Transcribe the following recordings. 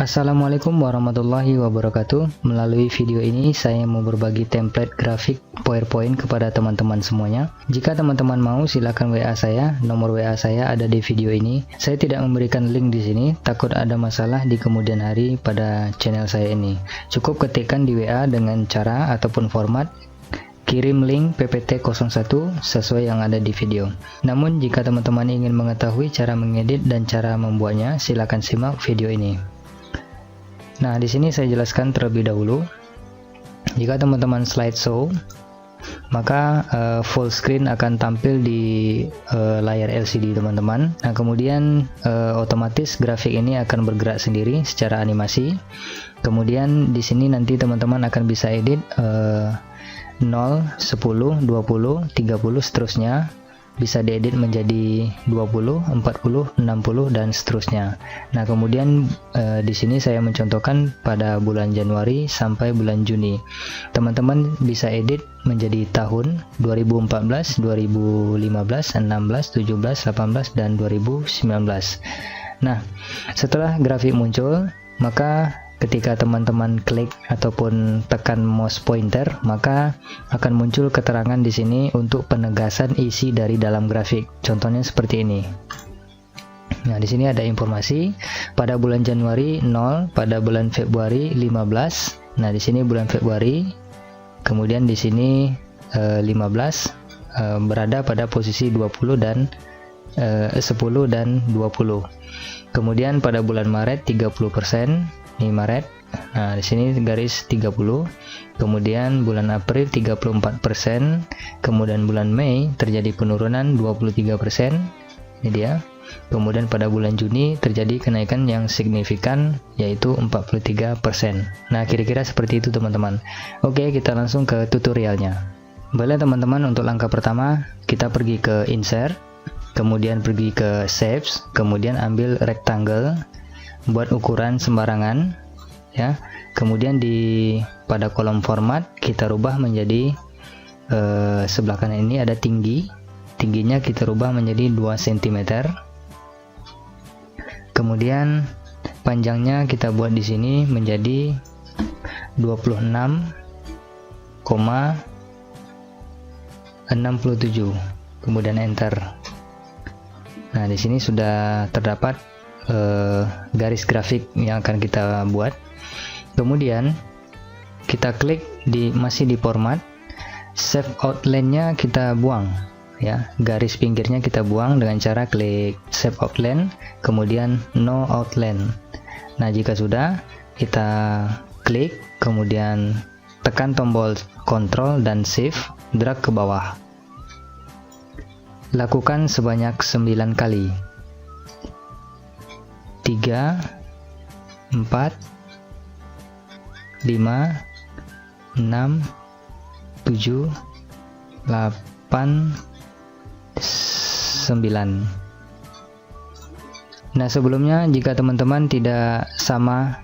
Assalamualaikum warahmatullahi wabarakatuh. Melalui video ini saya mau berbagi template grafik PowerPoint kepada teman-teman semuanya. Jika teman-teman mau, silakan WA saya. Nomor WA saya ada di video ini. Saya tidak memberikan link di sini, takut ada masalah di kemudian hari pada channel saya ini. Cukup ketikkan di WA dengan cara ataupun format kirim link PPT01 sesuai yang ada di video. Namun jika teman-teman ingin mengetahui cara mengedit dan cara membuatnya, silakan simak video ini. Nah, di sini saya jelaskan terlebih dahulu. Jika teman-teman slideshow, maka full screen akan tampil di layar LCD teman-teman. Nah, kemudian otomatis grafik ini akan bergerak sendiri secara animasi. Kemudian di sini nanti teman-teman akan bisa edit 0, 10, 20, 30 seterusnya. Bisa diedit menjadi 20, 40, 60 dan seterusnya. Nah, kemudian di sini saya mencontohkan pada bulan Januari sampai bulan Juni. Teman-teman bisa edit menjadi tahun 2014, 2015, 16, 17, 18 dan 2019. Nah, setelah grafik muncul, maka ketika teman-teman klik ataupun tekan mouse pointer, maka akan muncul keterangan di sini untuk penegasan isi dari dalam grafik. Contohnya seperti ini. Nah, di sini ada informasi pada bulan Januari 0, pada bulan Februari 15. Nah, di sini bulan Februari. Kemudian di sini 15 berada pada posisi 20 dan 10 dan 20. Kemudian pada bulan Maret 30%. Ini Maret. Nah, di sini garis 30. Kemudian bulan April 34%. Kemudian bulan Mei terjadi penurunan 23%. Ini dia. Kemudian pada bulan Juni terjadi kenaikan yang signifikan yaitu 43%. Nah, kira-kira seperti itu teman-teman. Oke, kita langsung ke tutorialnya. Boleh teman-teman, untuk langkah pertama kita pergi ke insert, kemudian pergi ke shapes, kemudian ambil rectangle, buat ukuran sembarangan ya. Kemudian pada kolom format kita rubah menjadi sebelah kanan ini ada tingginya kita rubah menjadi 2 cm. Kemudian panjangnya kita buat di sini menjadi 26,67. Kemudian enter. Nah, di sini sudah terdapat garis grafik yang akan kita buat. Kemudian kita klik masih di format, save outline-nya kita buang ya, garis pinggirnya kita buang dengan cara klik save outline, kemudian no outline. Nah, jika sudah, kita klik, kemudian tekan tombol Ctrl dan Shift, drag ke bawah. Lakukan sebanyak 9 kali. 3, 4, 5, 6, 7, 8, 9. Nah, sebelumnya jika teman-teman tidak sama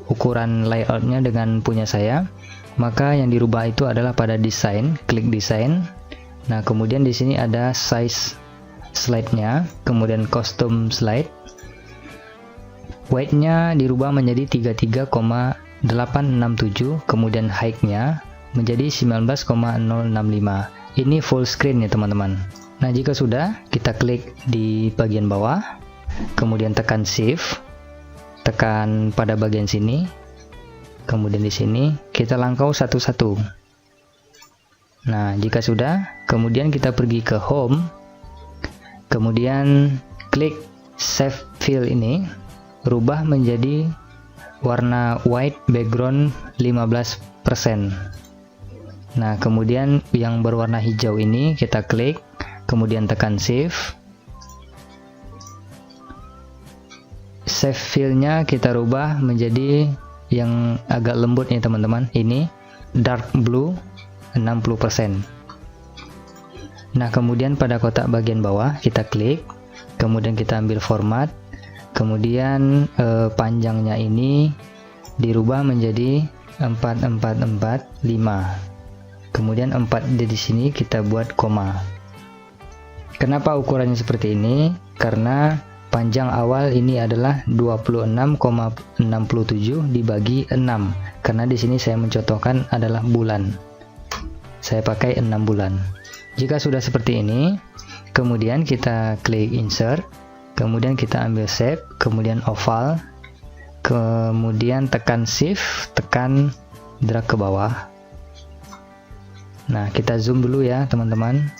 ukuran layoutnya dengan punya saya, maka yang dirubah itu adalah pada desain, klik desain. Nah, kemudian di sini ada size slide-nya, kemudian custom slide. Weight-nya dirubah menjadi 33,867, kemudian height-nya menjadi 19,065. Ini full screen ya teman-teman. Nah, jika sudah, kita klik di bagian bawah, kemudian tekan shift, tekan pada bagian sini, kemudian di sini kita langkau satu-satu. Nah, jika sudah, kemudian kita pergi ke home, kemudian klik save fill ini, rubah menjadi warna white background 15%. Nah, kemudian yang berwarna hijau ini kita klik, kemudian tekan shift. Save fill-nya kita rubah menjadi yang agak lembut nih teman-teman. Ini dark blue 60%. Nah, kemudian pada kotak bagian bawah kita klik, kemudian kita ambil format. Kemudian panjangnya ini dirubah menjadi 4445. Kemudian 4 di sini kita buat koma. Kenapa ukurannya seperti ini? Karena panjang awal ini adalah 26,67 dibagi 6, karena di sini saya mencontohkan adalah bulan. Saya pakai 6 bulan. Jika sudah seperti ini, kemudian kita klik insert, kemudian kita ambil shape, kemudian oval, kemudian tekan shift, tekan drag ke bawah. Nah, kita zoom dulu ya teman-teman.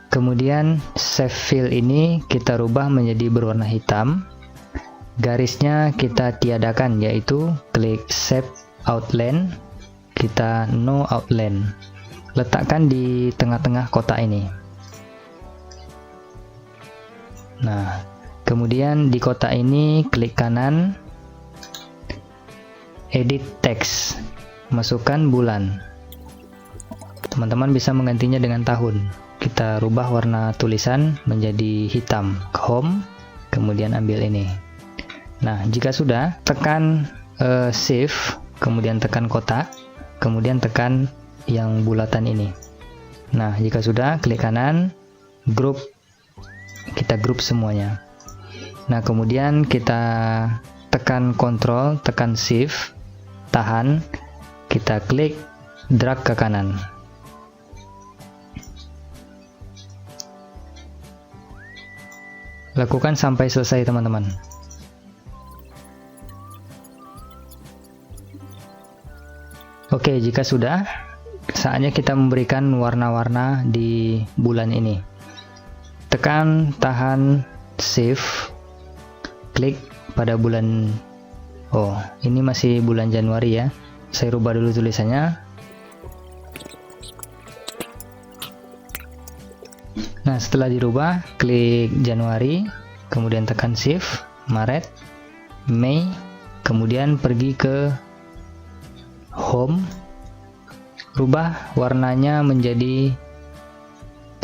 Kemudian shape fill ini kita rubah menjadi berwarna hitam. Garisnya kita tiadakan, yaitu klik shape outline, kita no outline. Letakkan di tengah-tengah kotak ini. Nah, kemudian di kotak ini klik kanan, edit text, masukkan bulan. Teman-teman bisa menggantinya dengan tahun. Kita rubah warna tulisan menjadi hitam, ke home, kemudian ambil ini. Nah, jika sudah, tekan shift, kemudian tekan kotak, kemudian tekan yang bulatan ini. Nah, jika sudah, klik kanan, group, kita group semuanya. Nah, kemudian kita tekan Ctrl, tekan shift, tahan, kita klik drag ke kanan. Lakukan sampai selesai teman-teman. Oke, jika sudah, saatnya kita memberikan warna-warna di bulan ini. Tekan, tahan, shift, klik pada bulan. Oh, ini masih bulan Januari ya. Saya rubah dulu tulisannya. Nah, setelah dirubah, klik Januari, kemudian tekan shift, Maret, Mei, kemudian pergi ke home, rubah warnanya menjadi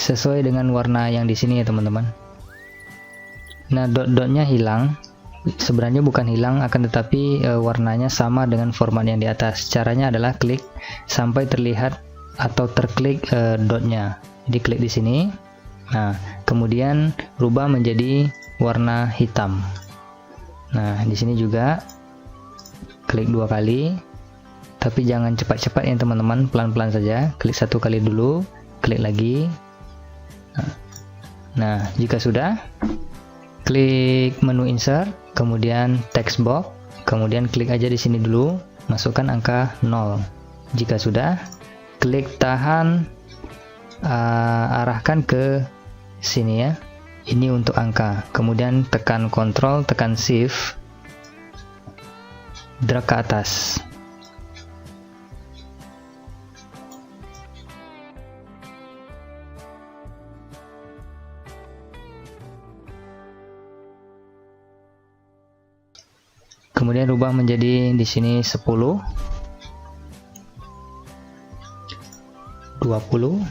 sesuai dengan warna yang di sini ya teman-teman. Nah, dot-dotnya hilang. Sebenarnya bukan hilang, akan tetapi warnanya sama dengan format yang di atas. Caranya adalah klik sampai terlihat atau terklik dotnya. Jadi klik di sini. Nah, kemudian rubah menjadi warna hitam. Nah, di sini juga klik 2 kali, tapi jangan cepat-cepat ya teman-teman, pelan-pelan saja. Klik 1 kali dulu, klik lagi. Nah, jika sudah, klik menu insert, kemudian text box, kemudian klik aja di sini dulu, masukkan angka 0. Jika sudah, klik tahan, arahkan ke sini ya. Ini untuk angka. Kemudian tekan Ctrl, tekan Shift, drag ke atas. Kemudian rubah menjadi di sini 10, 20, 30,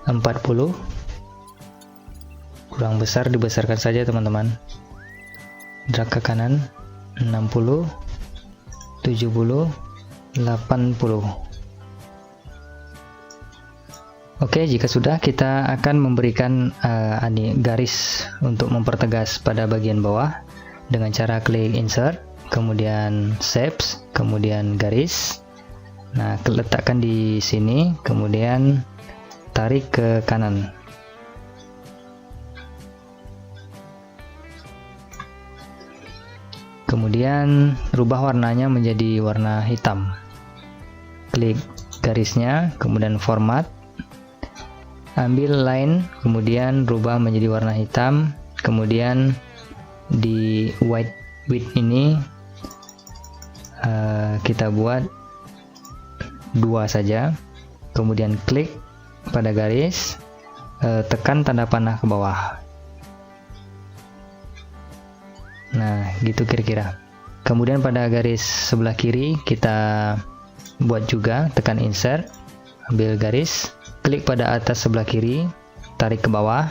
40. Kurang besar, dibesarkan saja teman-teman. Drag ke kanan, 60, 70, 80. Oke, jika sudah, kita akan memberikan garis untuk mempertegas pada bagian bawah dengan cara klik insert, kemudian shapes, kemudian garis. Nah, letakkan di sini, kemudian tarik ke kanan. Kemudian rubah warnanya menjadi warna hitam. Klik garisnya, kemudian format, ambil line, kemudian rubah menjadi warna hitam. Kemudian di white width ini kita buat 2 saja. Kemudian klik pada garis, tekan tanda panah ke bawah. Nah, gitu kira-kira. Kemudian pada garis sebelah kiri kita buat juga, tekan insert, ambil garis, klik pada atas sebelah kiri, tarik ke bawah,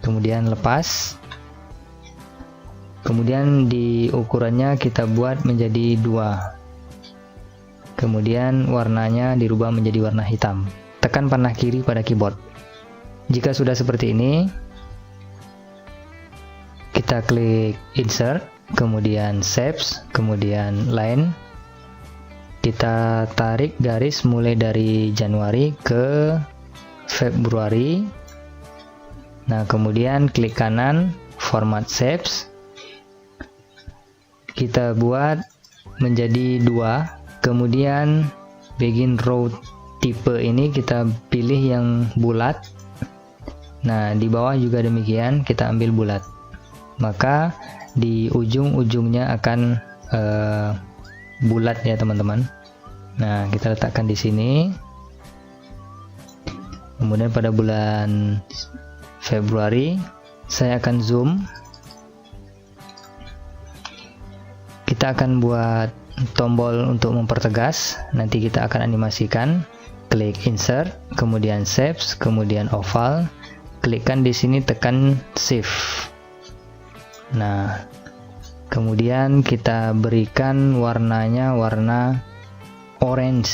kemudian lepas. Kemudian di ukurannya kita buat menjadi 2. Kemudian warnanya dirubah menjadi warna hitam. Tekan panah kiri pada keyboard. Jika sudah seperti ini, kita klik insert, kemudian shapes, kemudian line. Kita tarik garis mulai dari Januari ke Februari. Nah, kemudian klik kanan, format shapes. Kita buat menjadi 2. Kemudian begin row tipe ini kita pilih yang bulat. Nah, di bawah juga demikian, kita ambil bulat. Maka di ujung-ujungnya akan bulat ya teman-teman. Nah, kita letakkan di sini. Kemudian pada bulan Februari saya akan zoom. Kita akan buat tombol untuk mempertegas. Nanti kita akan animasikan. Klik insert, kemudian shapes, kemudian oval. Klikkan di sini, tekan shift. Nah, kemudian kita berikan warnanya warna orange.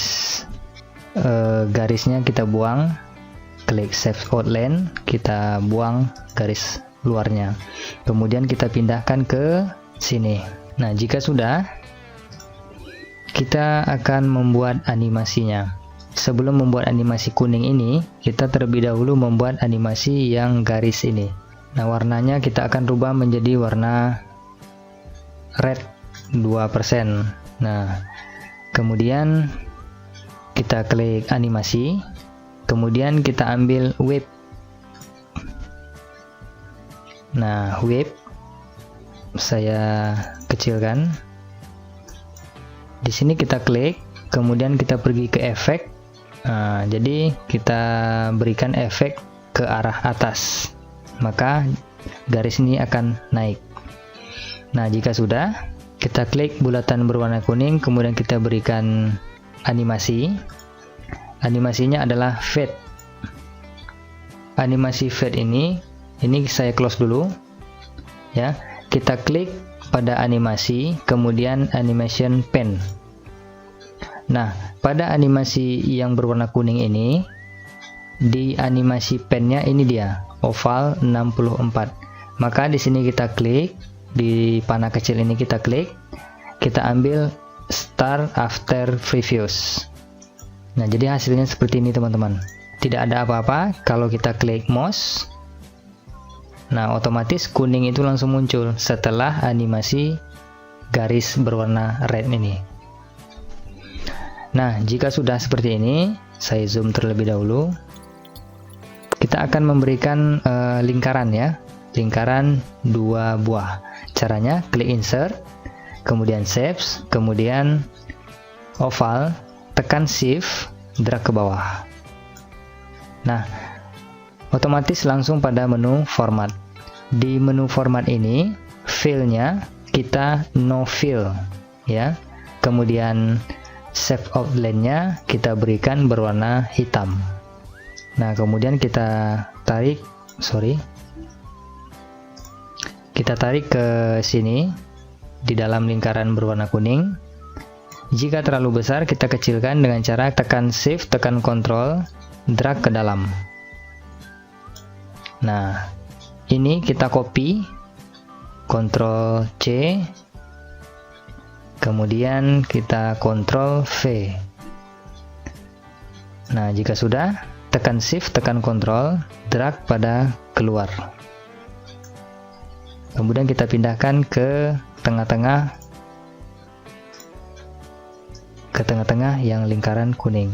Garisnya kita buang. Klik save outline, kita buang garis luarnya. Kemudian kita pindahkan ke sini. Nah, jika sudah, kita akan membuat animasinya. Sebelum membuat animasi kuning ini, kita terlebih dahulu membuat animasi yang garis ini. Nah, warnanya kita akan rubah menjadi warna red 2%. Nah, kemudian kita klik animasi, kemudian kita ambil wave. Nah, wave saya kecilkan. Di sini kita klik, kemudian kita pergi ke efek. Nah, jadi kita berikan efek ke arah atas, maka garis ini akan naik. Nah, jika sudah, kita klik bulatan berwarna kuning, kemudian kita berikan animasi. Animasinya adalah fade. Animasi fade ini saya close dulu ya. Kita klik pada animasi, kemudian animation pen. Nah, pada animasi yang berwarna kuning ini, di animasi pennya ini dia, oval 64. Maka di sini kita klik, di panah kecil ini kita klik, kita ambil start after previews. Nah, jadi hasilnya seperti ini teman-teman. Tidak ada apa-apa kalau kita klik mouse. Nah, otomatis kuning itu langsung muncul setelah animasi garis berwarna red ini. Nah, jika sudah seperti ini, saya zoom terlebih dahulu. Kita akan memberikan lingkaran ya, lingkaran 2 buah. Caranya klik insert, kemudian shapes, kemudian oval, tekan shift, drag ke bawah. Nah, otomatis langsung pada menu format. Di menu format ini, fill-nya kita no fill ya. Kemudian shape outline-nya kita berikan berwarna hitam. Nah, kemudian kita tarik ke sini di dalam lingkaran berwarna kuning. Jika terlalu besar, kita kecilkan dengan cara tekan shift, tekan control, drag ke dalam. Nah, ini kita copy, Ctrl C, kemudian kita Ctrl V. Nah, jika sudah, tekan shift, tekan Ctrl, drag pada keluar. Kemudian kita pindahkan ke tengah-tengah yang lingkaran kuning.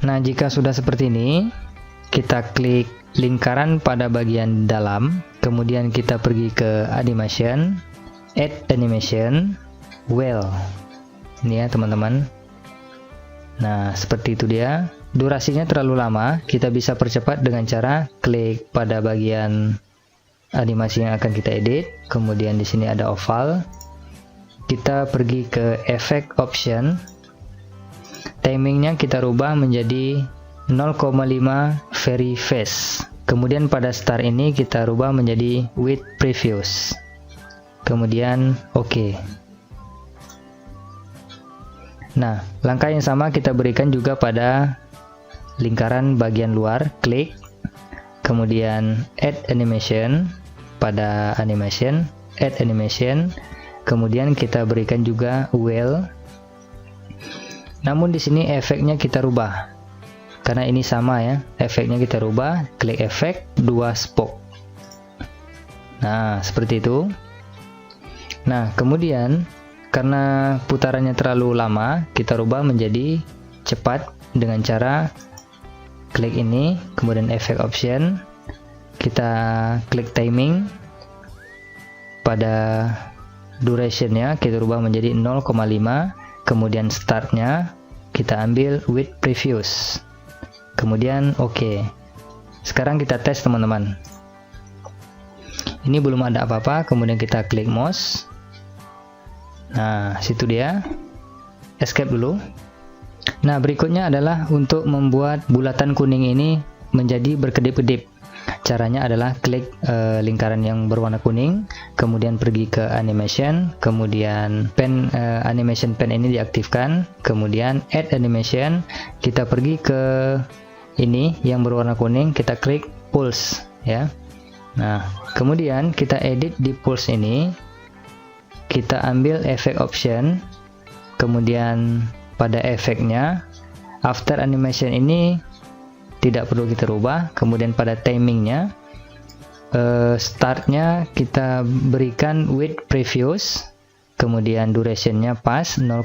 Nah, jika sudah seperti ini, kita klik lingkaran pada bagian dalam, kemudian kita pergi ke animation, add animation, well. Ini ya teman-teman. Nah, seperti itu dia. Durasinya terlalu lama, kita bisa percepat dengan cara klik pada bagian animasi yang akan kita edit, kemudian di sini ada oval. Kita pergi ke effect option. Timingnya kita rubah menjadi 0,5 very fast. Kemudian pada start ini kita rubah menjadi with previews. Kemudian OK. Nah, langkah yang sama kita berikan juga pada lingkaran bagian luar. Klik, kemudian add animation, pada animation, add animation, kemudian kita berikan juga wheel. Namun di sini efeknya kita rubah, karena ini sama ya, efeknya kita rubah, klik efek 2 spoke. Nah, seperti itu. Nah, kemudian karena putarannya terlalu lama, kita rubah menjadi cepat dengan cara klik ini, kemudian efek option, kita klik timing, pada durationnya kita rubah menjadi 0,5, kemudian startnya kita ambil with previous, kemudian oke. Sekarang kita tes teman-teman. Ini belum ada apa-apa, kemudian kita klik mouse. Nah, situ dia. Escape dulu. Nah, berikutnya adalah untuk membuat bulatan kuning ini menjadi berkedip-kedip. Caranya adalah klik lingkaran yang berwarna kuning, kemudian pergi ke animation, kemudian pen animation pen ini diaktifkan, kemudian add animation, kita pergi ke ini yang berwarna kuning, kita klik pulse ya. Nah, kemudian kita edit di pulse ini, kita ambil efek option, kemudian pada efeknya after animation ini tidak perlu kita rubah, kemudian pada timingnya startnya kita berikan with previous, kemudian durationnya pas 0,5,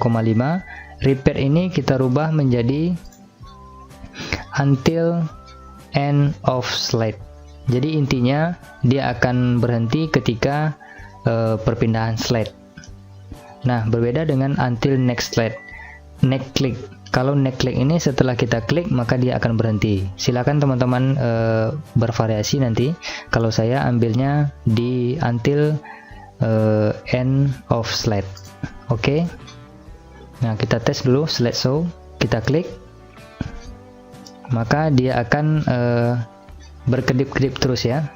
repair ini kita rubah menjadi until end of slide. Jadi intinya dia akan berhenti ketika perpindahan slide. Nah, berbeda dengan until next slide, next click. Kalau next click ini setelah kita klik maka dia akan berhenti. Silakan teman-teman bervariasi nanti. Kalau saya ambilnya di until end of slide. Oke. Nah, kita tes dulu slide show. Kita klik, maka dia akan berkedip-kedip terus ya.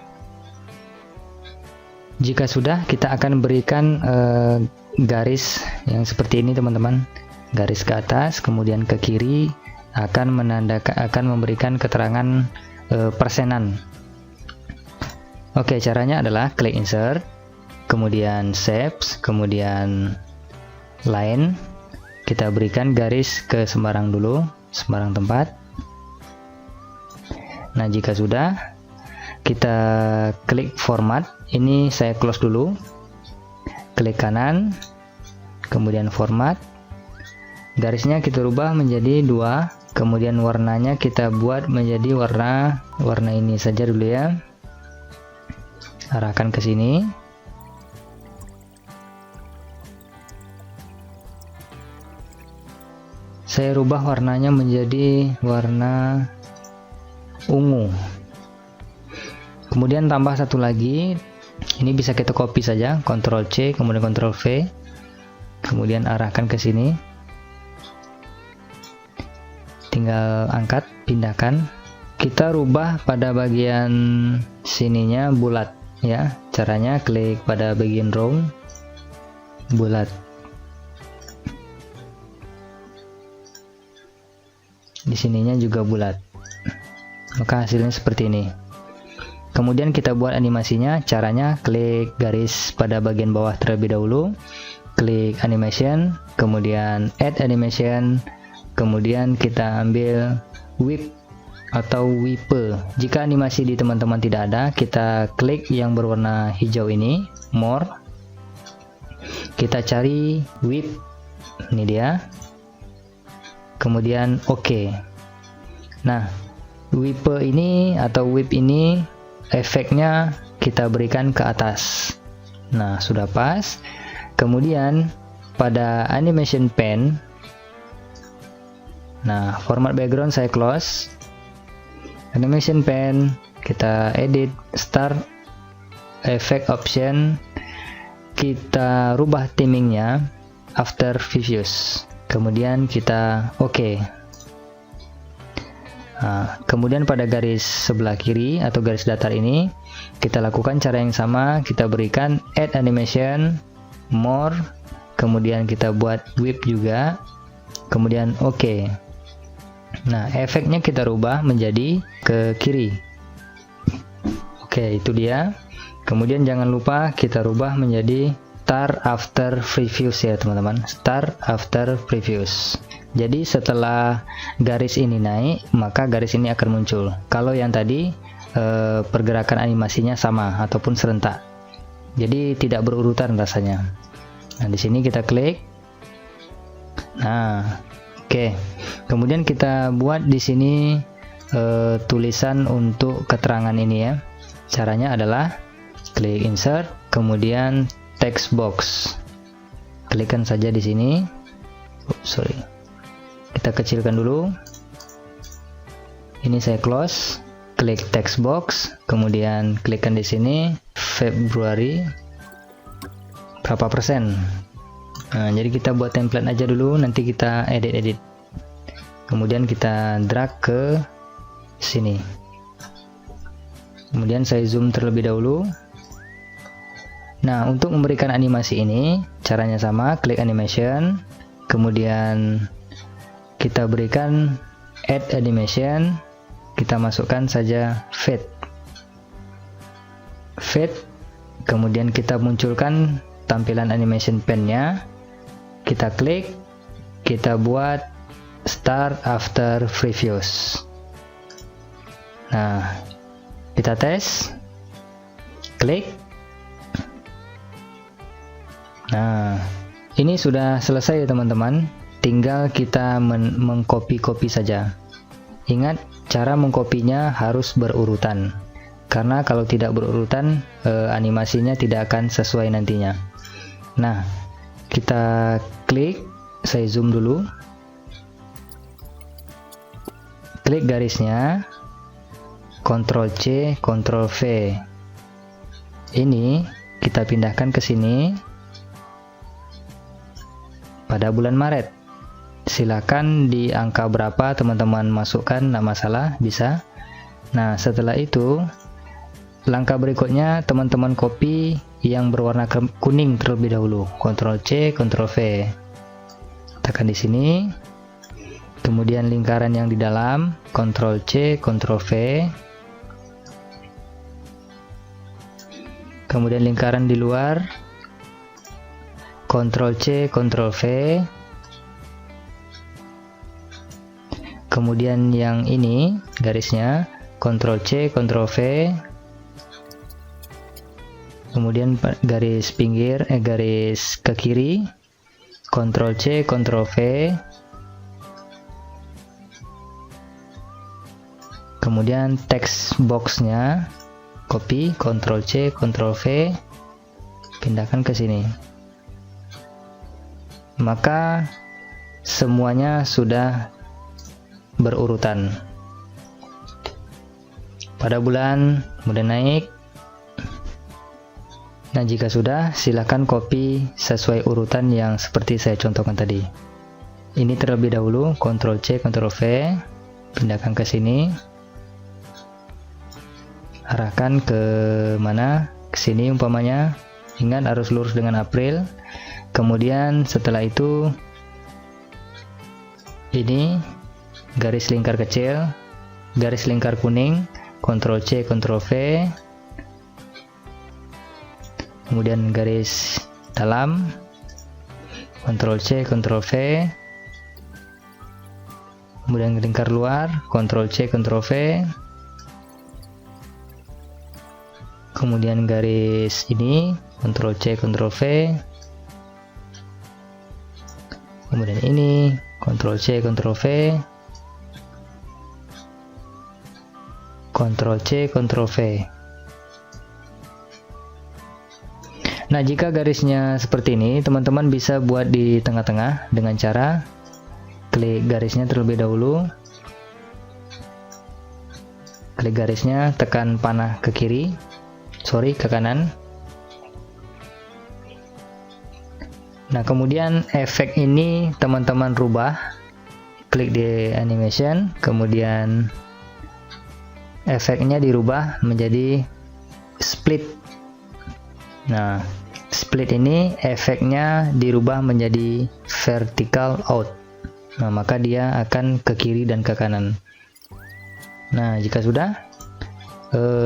Jika sudah, kita akan berikan garis yang seperti ini teman-teman. Garis ke atas, kemudian ke kiri akan memberikan keterangan persenan. Oke, caranya adalah klik insert, kemudian shapes, kemudian line. Kita berikan garis ke sembarang dulu, sembarang tempat. Nah, jika sudah, kita klik format. Ini saya close dulu. Klik kanan, kemudian format. Garisnya kita rubah menjadi 2, kemudian warnanya kita buat menjadi warna ini saja dulu ya. Arahkan ke sini. Saya rubah warnanya menjadi warna ungu. Kemudian tambah satu lagi. Ini bisa kita copy saja, Ctrl C, kemudian Ctrl V. Kemudian arahkan ke sini. Tinggal angkat, pindahkan. Kita rubah pada bagian sininya bulat ya. Caranya klik pada bagian round, bulat. Di sininya juga bulat. Maka hasilnya seperti ini. Kemudian kita buat animasinya. Caranya klik garis pada bagian bawah terlebih dahulu, klik animation, kemudian add animation, kemudian kita ambil whip atau whipper. Jika animasi di teman-teman tidak ada, kita klik yang berwarna hijau ini, more. Kita cari whip, ini dia. Kemudian oke. Nah, whipper ini atau whip ini efeknya kita berikan ke atas. Nah, sudah pas. Kemudian pada animation pen, nah, format background saya close. Animation pen, kita edit, start, effect option, kita rubah timingnya after previous. Kemudian kita oke. Nah, kemudian pada garis sebelah kiri atau garis datar ini kita lakukan cara yang sama. Kita berikan add animation, more, kemudian kita buat whip juga, kemudian oke. Nah, efeknya kita rubah menjadi ke kiri. Oke, itu dia. Kemudian jangan lupa kita rubah menjadi start after previews ya teman-teman, start after previews. Jadi setelah garis ini naik, maka garis ini akan muncul. Kalau yang tadi pergerakan animasinya sama ataupun serentak, jadi tidak berurutan rasanya. Nah, di sini kita klik. Nah, oke. Kemudian kita buat di sini tulisan untuk keterangan ini ya. Caranya adalah klik insert, kemudian text box. Klikkan saja di sini. Kita kecilkan dulu. Ini saya close. Klik text box, kemudian klikkan di sini Februari berapa persen. Nah, jadi kita buat template aja dulu, nanti kita edit. Kemudian kita drag ke sini. Kemudian saya zoom terlebih dahulu. Nah, untuk memberikan animasi ini caranya sama, klik animation, kemudian kita berikan add animation, kita masukkan saja fade, kemudian kita munculkan tampilan animation pen-nya, kita klik, kita buat start after previews. Nah, kita tes, klik. Nah, ini sudah selesai ya teman-teman, tinggal kita mengcopy saja. Ingat, cara mengkopinya harus berurutan, karena kalau tidak berurutan animasinya tidak akan sesuai nantinya. Nah, kita klik, saya zoom dulu, klik garisnya, Ctrl C, Ctrl V. Ini kita pindahkan ke sini pada bulan Maret. Silakan di angka berapa teman-teman masukkan, tidak masalah, bisa. Nah, setelah itu langkah berikutnya teman-teman copy yang berwarna kuning terlebih dahulu. Ctrl C, Ctrl V. Tekan di sini. Kemudian lingkaran yang di dalam, Ctrl C, Ctrl V. Kemudian lingkaran di luar, Ctrl C, Ctrl V. Kemudian yang ini garisnya, Ctrl C, Ctrl V. Kemudian garis pinggir, garis ke kiri, Ctrl C, Ctrl V. Kemudian text boxnya copy, Ctrl C, Ctrl V, pindahkan ke sini. Maka semuanya sudah berurutan. Pada bulan kemudian naik. Nah, jika sudah, silakan copy sesuai urutan yang seperti saya contohkan tadi. Ini terlebih dahulu, Ctrl C, Ctrl V, pindahkan ke sini. Arahkan ke mana? Ke sini umpamanya. Ingat harus lurus dengan April. Kemudian setelah itu ini garis lingkar kecil, garis lingkar kuning, Ctrl C, Ctrl V. Kemudian garis dalam, Ctrl C, Ctrl V. Kemudian lingkar luar, Ctrl C, Ctrl V. Kemudian garis ini, Ctrl C, Ctrl V. Kemudian ini, Ctrl C, Ctrl V. Ctrl C, Ctrl V. Nah, jika garisnya seperti ini, teman-teman bisa buat di tengah-tengah dengan cara klik garisnya terlebih dahulu. Klik garisnya, tekan panah ke kiri. Ke kanan. Nah, kemudian efek ini teman-teman rubah, klik di animation, kemudian efeknya dirubah menjadi split. Nah, split ini efeknya dirubah menjadi vertical out. Nah, maka dia akan ke kiri dan ke kanan. Nah, jika sudah,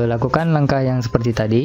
Lakukan langkah yang seperti tadi.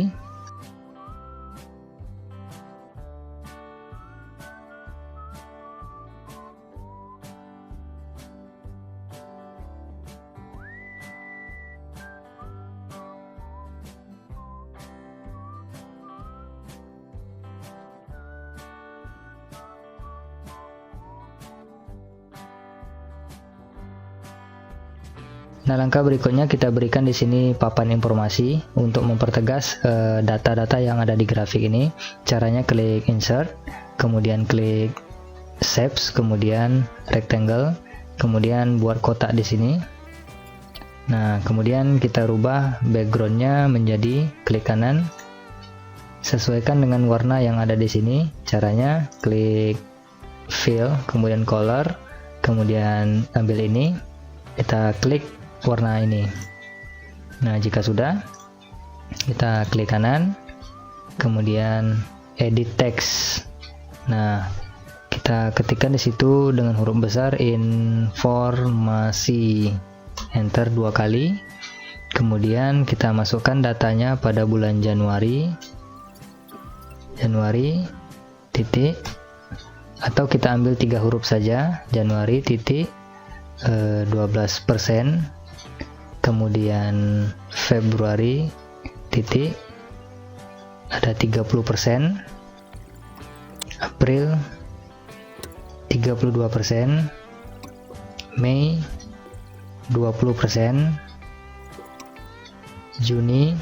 Nah, langkah berikutnya kita berikan di sini papan informasi untuk mempertegas data-data yang ada di grafik ini. Caranya klik insert, kemudian klik shapes, kemudian rectangle, kemudian buat kotak di sini. Nah, kemudian kita rubah backgroundnya menjadi klik kanan, sesuaikan dengan warna yang ada di sini. Caranya klik fill, kemudian color, kemudian ambil ini, kita klik warna ini. Nah, jika sudah, kita klik kanan, kemudian edit text. Nah, kita ketikkan di situ dengan huruf besar informasi, enter 2 kali. Kemudian kita masukkan datanya pada bulan Januari titik, atau kita ambil 3 huruf saja, Januari titik 12%, kemudian Februari titik ada 30%, April 32%, Mei 20%, Juni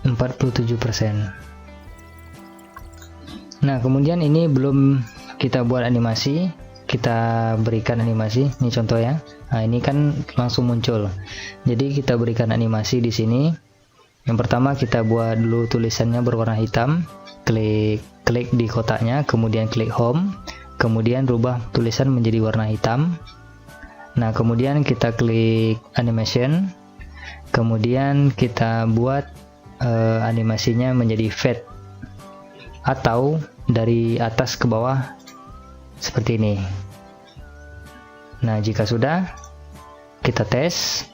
47%. Nah, kemudian ini belum kita buat animasi, kita berikan animasi. Ini contoh ya. Nah, ini kan langsung muncul. Jadi kita berikan animasi di sini. Yang pertama kita buat dulu tulisannya berwarna hitam. Klik di kotaknya, kemudian klik home, kemudian rubah tulisan menjadi warna hitam. Nah, kemudian kita klik animation, kemudian kita buat animasinya menjadi fade atau dari atas ke bawah seperti ini. Nah, jika sudah, kita tes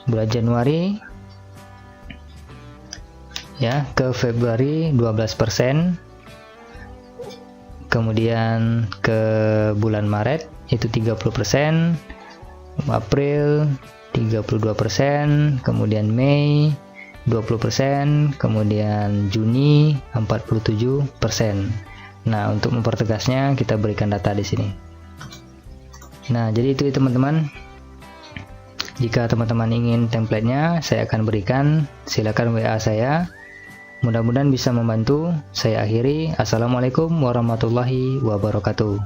bulan Januari ya ke Februari 12%, kemudian ke bulan Maret itu 30%, April 32%, kemudian Mei 20%, kemudian Juni 47%. Nah, untuk mempertegasnya kita berikan data di sini. Nah, jadi itu teman-teman. Jika teman-teman ingin templatenya, saya akan berikan. Silakan WA saya. Mudah-mudahan bisa membantu. Saya akhiri. Assalamualaikum warahmatullahi wabarakatuh.